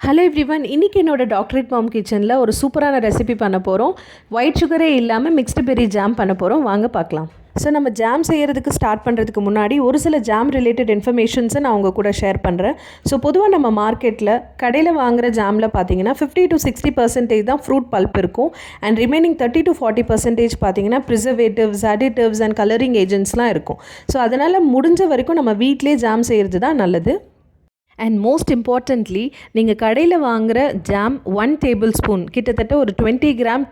Hello everyone, இன்றைக்கி என்னோடய doctorate மாம் கிச்சனில் ஒரு சூப்பரான ரெசிபி பண்ண போகிறோம். ஒயிட் சுகரே இல்லாமல் மிக்ஸ்டு பெர்ரி ஜாம் பண்ண போகிறோம். வாங்க பார்க்கலாம். ஸோ நம்ம ஜாம் செய்கிறதுக்கு ஸ்டார்ட் பண்ணுறதுக்கு முன்னாடி ஒரு சில ஜாம் ரிலேட்டட் இன்ஃபர்மேஷன்ஸை நான் உங்கள் கூட ஷேர் பண்ணுறேன். ஸோ பொதுவாக நம்ம மார்க்கெட்டில் கடையில் வாங்குகிற ஜாமில் பார்த்தீங்கன்னா 50-60% தான் ஃப்ரூட் பல்ப் இருக்கும். அண்ட் ரிமைனிங் 30-40% பார்த்தீங்கன்னா ப்ரிசர்வேட்டிவ்ஸ், அடிட்டிவ்ஸ் அண்ட் கலரிங் ஏஜென்ட்ஸ்லாம் இருக்கும். ஸோ அதனால் முடிஞ்ச வரைக்கும் நம்ம வீட்டிலே ஜாம் செய்கிறது தான் நல்லது. அண்ட் மோஸ்ட் இம்பார்ட்டண்ட்லி, நீங்கள் கடையில் வாங்குகிற ஜாம் 1 டேபிள் ஸ்பூன் கிட்டத்தட்ட ஒரு 20 கிராம்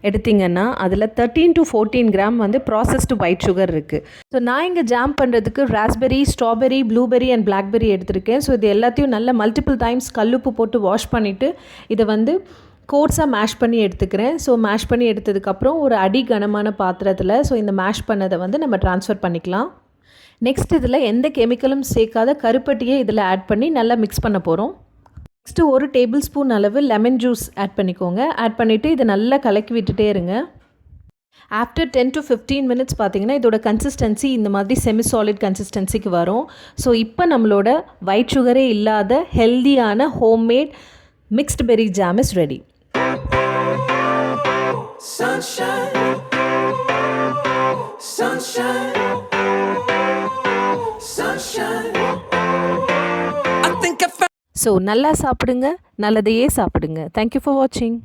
எடுத்திங்கன்னா அதில் 13-14 கிராம் வந்து ப்ராசஸ்டு ஒயிட் சுகர் இருக்குது. ஸோ நான் இங்கே ஜாம் பண்ணுறதுக்கு raspberry, strawberry, blueberry and blackberry எடுத்திருக்கேன். ஸோ இது எல்லாத்தையும் நல்ல மல்டிபிள் டைம்ஸ் கல்லுப்பு போட்டு வாஷ் பண்ணிவிட்டு இதை வந்து கோர்ஸாக மேஷ் பண்ணி எடுத்துக்கிறேன். ஸோ மேஷ் பண்ணி எடுத்ததுக்கப்புறம் ஒரு அடி கனமான பாத்திரத்தில் ஸோ இந்த மேஷ் பண்ணதை வந்து நம்ம ட்ரான்ஸ்ஃபர் பண்ணிக்கலாம். நெக்ஸ்ட் இதில் எந்த கெமிக்கலும் சேர்க்காத கருப்பட்டியை இதில் ஆட் பண்ணி நல்லா மிக்ஸ் பண்ண போகிறோம். நெக்ஸ்ட்டு ஒரு டேபிள் ஸ்பூன் அளவு லெமன் ஜூஸ் ஆட் பண்ணிக்கோங்க. ஆட் பண்ணிவிட்டு இதை நல்லா கலக்கி விட்டுட்டே இருங்க. ஆஃப்டர் 10-15 மினிட்ஸ் பார்த்தீங்கன்னா இதோட கன்சிஸ்டன்சி இந்த மாதிரி செமி சாலிட் கன்சிஸ்டன்சிக்கு வரும். ஸோ இப்போ நம்மளோட ஒயிட் சுகரே இல்லாத ஹெல்தியான homemade mixed berry jam is ready. So நல்லா சாப்பிடுங்க, நல்லதையே சாப்பிடுங்க. தேங்க்யூ ஃபார் வாட்சிங்.